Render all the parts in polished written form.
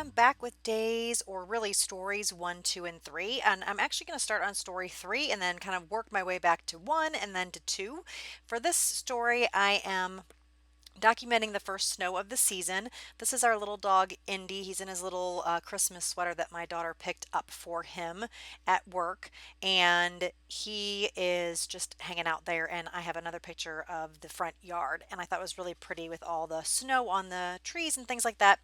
am back with days, or really stories 1, 2, and 3. And I'm actually going to start on story 3 and then kind of work my way back to 1 and then to 2. For this story, I am documenting the first snow of the season. This is our little dog, Indy. He's in his little Christmas sweater that my daughter picked up for him at work, and he is just hanging out there. And I have another picture of the front yard, and I thought it was really pretty with all the snow on the trees and things like that.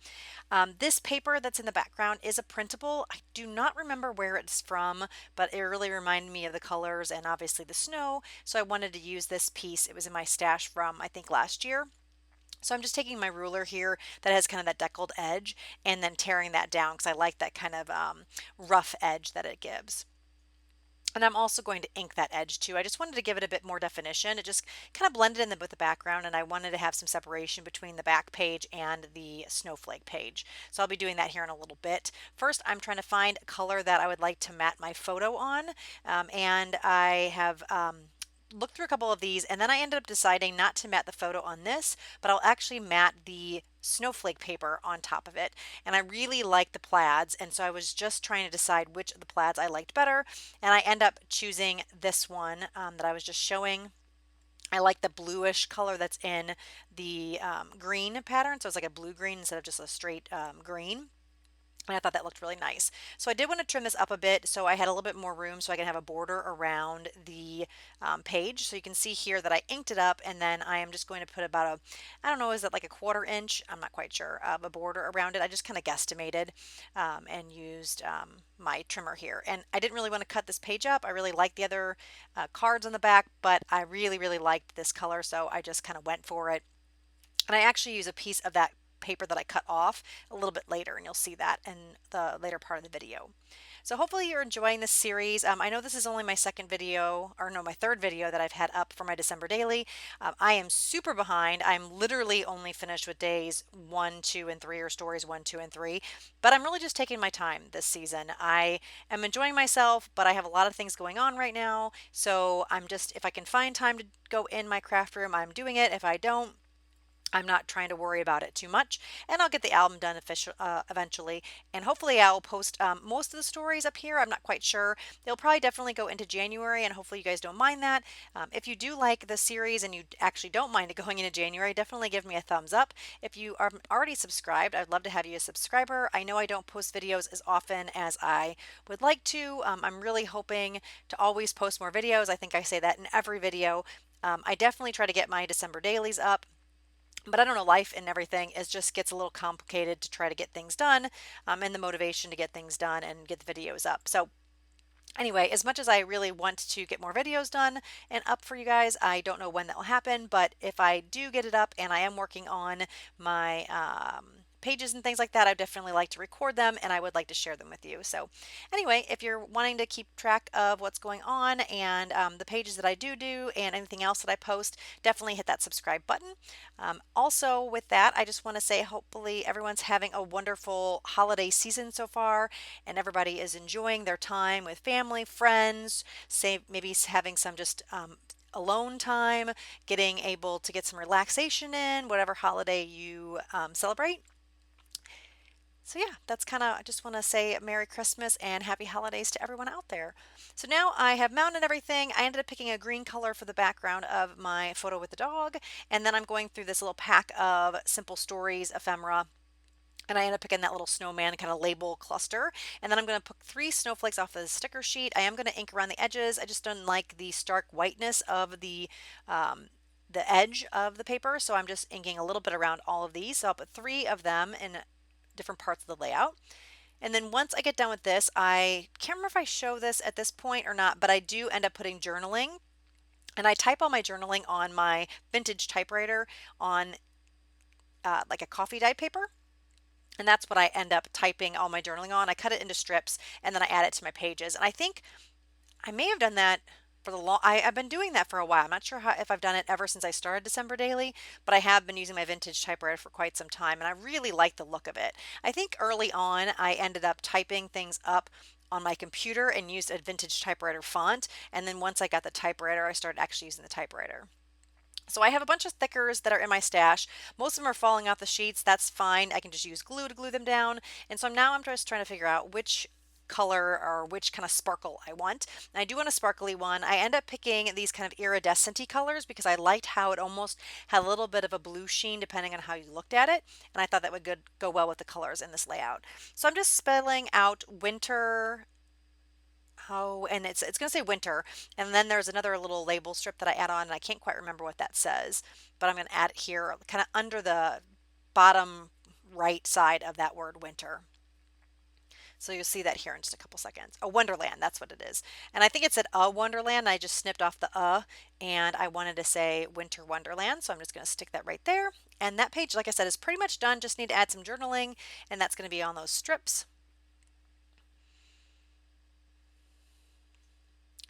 This paper that's in the background is a printable. I do not remember where it's from, but it really reminded me of the colors and obviously the snow. So I wanted to use this piece. It was in my stash from, I think, last year. So I'm just taking my ruler here that has kind of that deckled edge and then tearing that down because I like that kind of rough edge that it gives. And I'm also going to ink that edge too. I just wanted to give it a bit more definition. It just kind of blended in with the background, and I wanted to have some separation between the back page and the snowflake page. So I'll be doing that here in a little bit. First, I'm trying to find a color that I would like to mat my photo on, and I have looked through a couple of these, and then I ended up deciding not to mat the photo on this, but I'll actually mat the snowflake paper on top of it. And I really like the plaids, and so I was just trying to decide which of the plaids I liked better, and I end up choosing this one that I was just showing. I like the bluish color that's in the green pattern, so it's like a blue green instead of just a straight green. And I thought that looked really nice. So I did want to trim this up a bit so I had a little bit more room so I can have a border around the page. So you can see here that I inked it up, and then I am just going to put about a, I don't know, is that like a 1/4 inch? I'm not quite sure, of a border around it. I just kind of guesstimated and used my trimmer here. And I didn't really want to cut this page up. I really liked the other cards on the back, but I really, really liked this color, so I just kind of went for it. And I actually use a piece of that paper that I cut off a little bit later, and you'll see that in the later part of the video. So hopefully you're enjoying this series. I know this is only my second video, or no, my third video that I've had up for my December daily. I am super behind. I'm literally only finished with days 1, 2, and 3, or stories 1, 2, and 3, but I'm really just taking my time this season. I am enjoying myself, but I have a lot of things going on right now. So I'm just, if I can find time to go in my craft room, I'm doing it. If I don't, I'm not trying to worry about it too much, and I'll get the album done eventually. And hopefully, I'll post most of the stories up here. I'm not quite sure. They'll probably definitely go into January, and hopefully, you guys don't mind that. If you do like the series and you actually don't mind it going into January, definitely give me a thumbs up. If you are already subscribed, I'd love to have you a subscriber. I know I don't post videos as often as I would like to. I'm really hoping to always post more videos. I think I say that in every video. I definitely try to get my December dailies up. But I don't know, life and everything is just gets a little complicated to try to get things done, and the motivation to get things done and get the videos up. So anyway, as much as I really want to get more videos done and up for you guys, I don't know when that will happen, but if I do get it up and I am working on my pages and things like that, I definitely like to record them, and I would like to share them with you. So anyway, if you're wanting to keep track of what's going on and the pages that I do and anything else that I post, definitely hit that subscribe button. Also with that, I just want to say hopefully everyone's having a wonderful holiday season so far, and everybody is enjoying their time with family, friends, say maybe having some just alone time, getting able to get some relaxation in, whatever holiday you celebrate. So yeah, that's kind of, I just want to say Merry Christmas and Happy Holidays to everyone out there. So now I have mounted everything. I ended up picking a green color for the background of my photo with the dog, and then I'm going through this little pack of Simple Stories ephemera, and I end up picking that little snowman kind of label cluster. And then I'm going to put 3 snowflakes off of the sticker sheet. I am going to ink around the edges. I just don't like the stark whiteness of the edge of the paper, so I'm just inking a little bit around all of these. So I'll put 3 of them in different parts of the layout. And then once I get done with this, I can't remember if I show this at this point or not, but I do end up putting journaling. And I type all my journaling on my vintage typewriter on like a coffee dyed paper. And that's what I end up typing all my journaling on. I cut it into strips and then I add it to my pages. And I think I may have done that for the long. I've been doing that for a while. I'm not sure if I've done it ever since I started December Daily, but I have been using my vintage typewriter for quite some time, and I really like the look of it. I think early on I ended up typing things up on my computer and used a vintage typewriter font, and then once I got the typewriter, I started actually using the typewriter. So I have a bunch of stickers that are in my stash. Most of them are falling off the sheets. That's fine. I can just use glue to glue them down. And so now I'm just trying to figure out which color or which kind of sparkle I want. And I do want a sparkly one. I end up picking these kind of iridescent colors because I liked how it almost had a little bit of a blue sheen depending on how you looked at it. And I thought that would go well with the colors in this layout. So I'm just spelling out winter. Oh, and it's going to say winter, and then there's another little label strip that I add on, and I can't quite remember what that says, but I'm going to add it here, kind of under the bottom right side of that word winter. So you'll see that here in just a couple seconds. A wonderland, that's what it is. And I think it said a wonderland. I just snipped off the and I wanted to say winter wonderland, so I'm just going to stick that right there. And that page, like I said, is pretty much done. Just need to add some journaling, and that's going to be on those strips.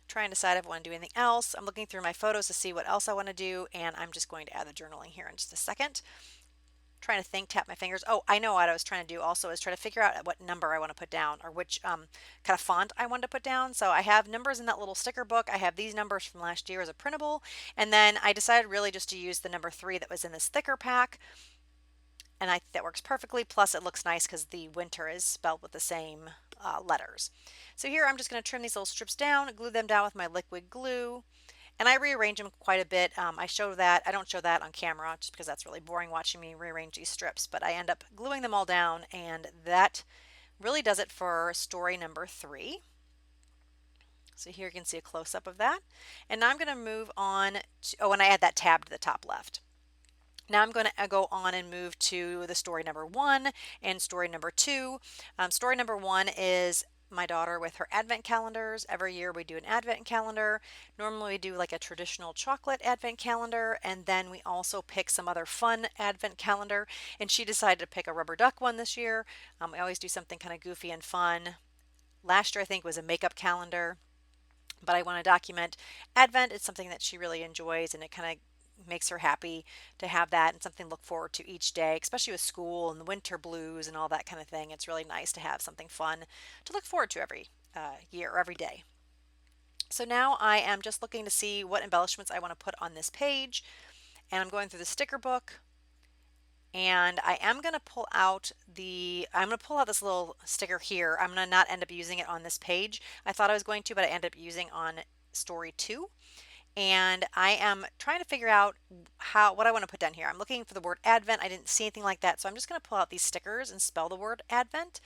Trying to decide if I want to do anything else. I'm looking through my photos to see what else I want to do, and I'm just going to add the journaling here in just a second. Trying to think, tap my fingers. Oh, I know what I was trying to do also is try to figure out what number I want to put down or which kind of font I want to put down. So I have numbers in that little sticker book. I have these numbers from last year as a printable, and then I decided really just to use the number 3 that was in this sticker pack, and I think that works perfectly. Plus it looks nice because the winter is spelled with the same letters. So here I'm just going to trim these little strips down, glue them down with my liquid glue, and I rearrange them quite a bit. I don't show that on camera just because that's really boring watching me rearrange these strips, but I end up gluing them all down, and that really does it for story number 3. So here you can see a close-up of that. And now I'm going to move on to, oh, and I add that tab to the top left. Now I'm going to go on and move to the story number 1 and story number 2. Story number 1 is my daughter with her advent calendars. Every year we do an advent calendar. Normally we do like a traditional chocolate advent calendar, and then we also pick some other fun advent calendar, and she decided to pick a rubber duck one this year. We always do something kind of goofy and fun. Last year I think was a makeup calendar, but I want to document Advent. It's something that she really enjoys, and it kind of makes her happy to have that and something to look forward to each day, especially with school and the winter blues and all that kind of thing. It's really nice to have something fun to look forward to every year or every day. So now I am just looking to see what embellishments I want to put on this page, and I'm going through the sticker book. And I am going to pull out this little sticker here. I'm going to not end up using it on this page. I thought I was going to, but I ended up using on story 2. And I am trying to figure out what I want to put down here. I'm looking for the word Advent. I didn't see anything like that, so I'm just going to pull out these stickers and spell the word Advent.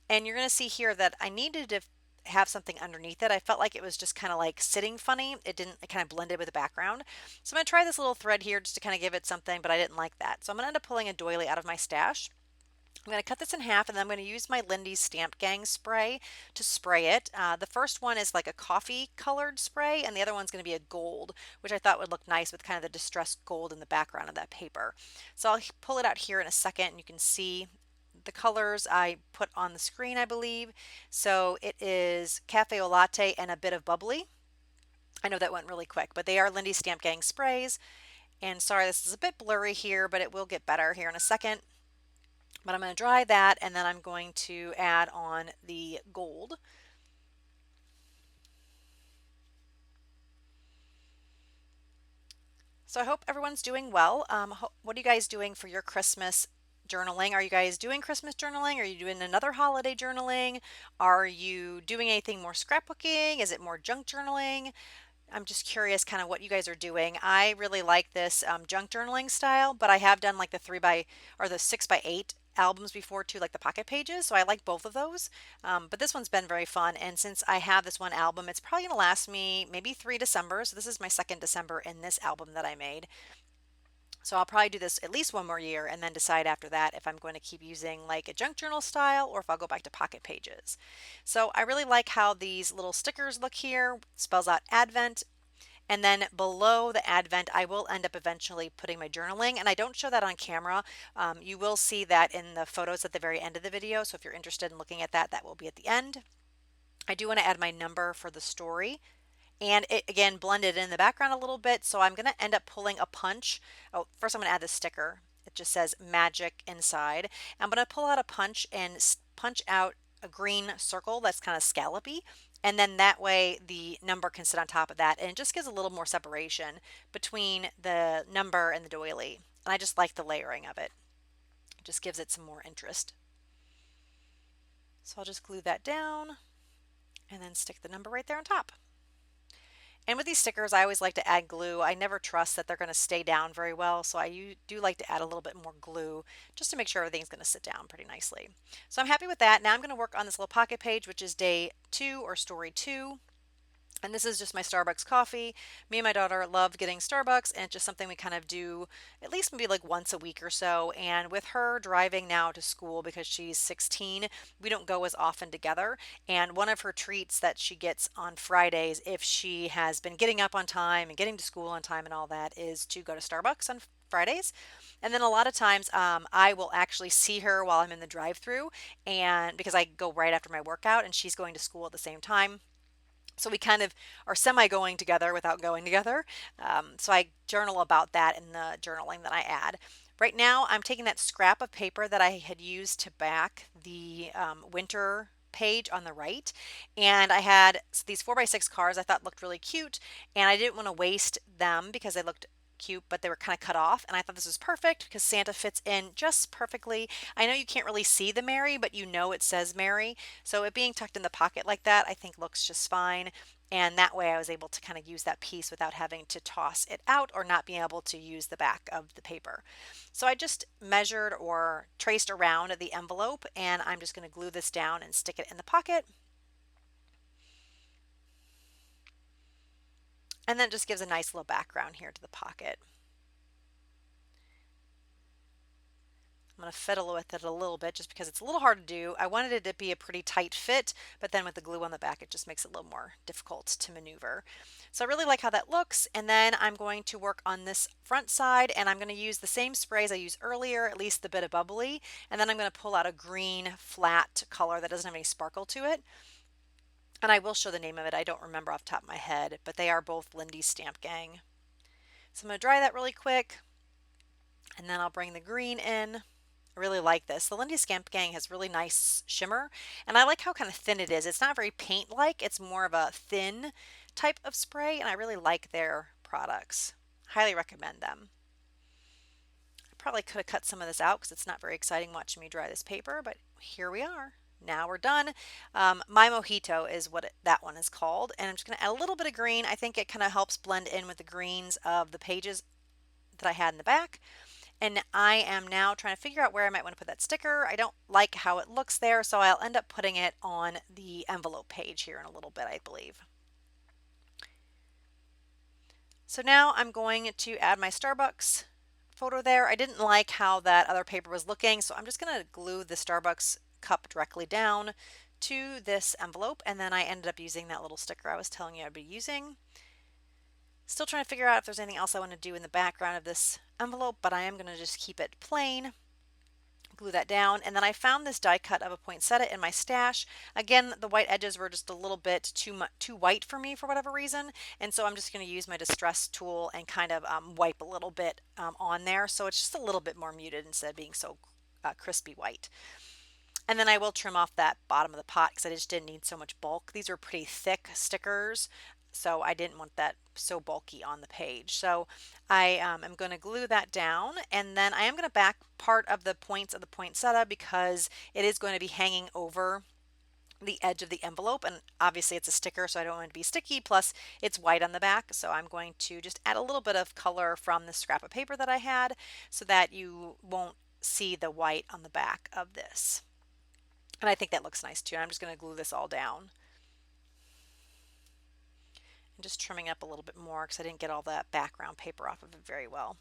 And you're going to see here that I needed to have something underneath it. I felt like it was just kind of like sitting funny. It kind of blended with the background. So I'm going to try this little thread here just to kind of give it something, but I didn't like that. So I'm going to end up pulling a doily out of my stash. I'm going to cut this in half, and then I'm going to use my Lindy's Stamp Gang spray to spray it. The first one is like a coffee colored spray, and the other one's going to be a gold, which I thought would look nice with kind of the distressed gold in the background of that paper. So I'll pull it out here in a second, and you can see the colors I put on the screen, I believe. So it is Cafe au Latte and a bit of bubbly. I know that went really quick, but they are Lindy's Stamp Gang sprays. And sorry, this is a bit blurry here, but it will get better here in a second. But I'm going to dry that, and then I'm going to add on the gold. So I hope everyone's doing well. What are you guys doing for your Christmas journaling? Are you guys doing Christmas journaling? Are you doing another holiday journaling? Are you doing anything more scrapbooking? Is it more junk journaling? I'm just curious kind of what you guys are doing. I really like this junk journaling style, but I have done like the 3 by or the 6 by 8 albums before too, like the pocket pages. So I like both of those. But this one's been very fun. And since I have this one album, it's probably going to last me maybe 3 December. So this is my second December in this album that I made. So I'll probably do this at least one more year and then decide after that if I'm going to keep using like a junk journal style or if I'll go back to pocket pages. So I really like how these little stickers look here. It spells out Advent. And then below the Advent, I will end up eventually putting my journaling, and I don't show that on camera. You will see that in the photos at the very end of the video. So if you're interested in looking at that, that will be at the end. I do want to add my number for the story. And it again blended in the background a little bit. So I'm going to end up pulling a punch. Oh, first I'm going to add the sticker. It just says magic inside. I'm going to pull out a punch and punch out a green circle that's kind of scallopy. And then that way the number can sit on top of that, and it just gives a little more separation between the number and the doily. And I just like the layering of it. It just gives it some more interest. So I'll just glue that down and then stick the number right there on top. And with these stickers, I always like to add glue. I never trust that they're going to stay down very well, so I do like to add a little bit more glue just to make sure everything's going to sit down pretty nicely. So I'm happy with that. Now I'm going to work on this little pocket page, which is day 2 or story 2. And this is just my Starbucks coffee. Me and my daughter love getting Starbucks, and it's just something we kind of do at least maybe like once a week or so. And with her driving now to school because she's 16, we don't go as often together. And one of her treats that she gets on Fridays, if she has been getting up on time and getting to school on time and all that, is to go to Starbucks on Fridays. And then a lot of times I will actually see her while I'm in the drive-through, and because I go right after my workout and she's going to school at the same time. So we kind of are semi going together without going together. So I journal about that in the journaling that I add. Right now, I'm taking that scrap of paper that I had used to back the winter page on the right, and I had these 4x6 cards I thought looked really cute, and I didn't want to waste them because they looked cute, but they were kind of cut off, and I thought this was perfect because Santa fits in just perfectly. I know you can't really see the Mary, but you know it says Mary, so it being tucked in the pocket like that I think looks just fine. And that way I was able to kind of use that piece without having to toss it out or not being able to use the back of the paper. So I just measured or traced around the envelope, and I'm just going to glue this down and stick it in the pocket. And then it just gives a nice little background here to the pocket. I'm going to fiddle with it a little bit just because it's a little hard to do. I wanted it to be a pretty tight fit, but then with the glue on the back, it just makes it a little more difficult to maneuver. So I really like how that looks. And then I'm going to work on this front side, and I'm going to use the same sprays I used earlier, at least the bit of bubbly. And then I'm going to pull out a green flat color that doesn't have any sparkle to it. And I will show the name of it. I don't remember off the top of my head, but they are both Lindy's Stamp Gang. So I'm going to dry that really quick, and then I'll bring the green in. I really like this. The Lindy Stamp Gang has really nice shimmer, and I like how kind of thin it is. It's not very paint-like. It's more of a thin type of spray, and I really like their products. Highly recommend them. I probably could have cut some of this out because it's not very exciting watching me dry this paper, but here we are. Now we're done. My Mojito is what that one is called, and I'm just going to add a little bit of green. I think it kind of helps blend in with the greens of the pages that I had in the back. And I am now trying to figure out where I might want to put that sticker. I don't like how it looks there, so I'll end up putting it on the envelope page here in a little bit, I believe. So now I'm going to add my Starbucks photo there. I didn't like how that other paper was looking, so I'm just going to glue the Starbucks cup directly down to this envelope, and then I ended up using that little sticker I was telling you I'd be using. Still trying to figure out if there's anything else I want to do in the background of this envelope, but I am going to just keep it plain. Glue that down, and then I found this die cut of a poinsettia in my stash. Again, the white edges were just a little bit too white for me for whatever reason, and so I'm just going to use my distress tool and kind of wipe a little bit on there, so it's just a little bit more muted instead of being so crispy white. And then I will trim off that bottom of the pot because I just didn't need so much bulk. These are pretty thick stickers, so I didn't want that so bulky on the page. So I am going to glue that down, and then I am going to back part of the points of the poinsettia because it is going to be hanging over the edge of the envelope, and obviously it's a sticker, so I don't want it to be sticky, plus it's white on the back, so I'm going to just add a little bit of color from the scrap of paper that I had so that you won't see the white on the back of this. And I think that looks nice too. I'm just going to glue this all down. And just trimming up a little bit more because I didn't get all that background paper off of it very well.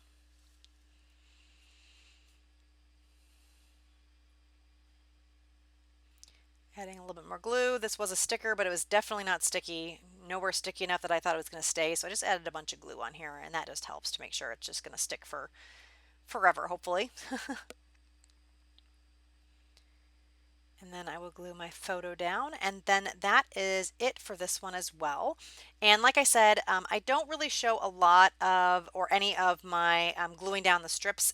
Adding a little bit more glue. This was a sticker, but it was definitely not sticky. Nowhere sticky enough that I thought it was going to stay. So I just added a bunch of glue on here, and that just helps to make sure it's just going to stick for forever, hopefully. And then I will glue my photo down, and then that is it for this one as well. And like I said, I don't really show a lot of or any of my gluing down the strips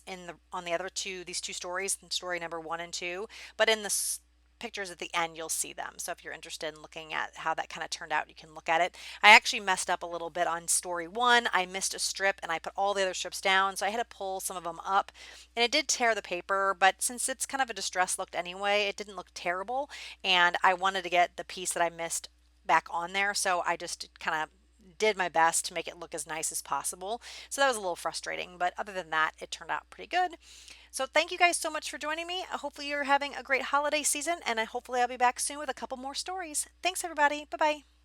on the other these two stories, story number 1 and 2, but in the pictures at the end, you'll see them. So if you're interested in looking at how that kind of turned out, you can look at it. I actually messed up a little bit on story one. I missed a strip and I put all the other strips down. So I had to pull some of them up and it did tear the paper, but since it's kind of a distressed look anyway, it didn't look terrible. And I wanted to get the piece that I missed back on there. So I just kind of did my best to make it look as nice as possible. So that was a little frustrating, but other than that, it turned out pretty good. So thank you guys so much for joining me. Hopefully you're having a great holiday season, and hopefully I'll be back soon with a couple more stories. Thanks, everybody. Bye bye.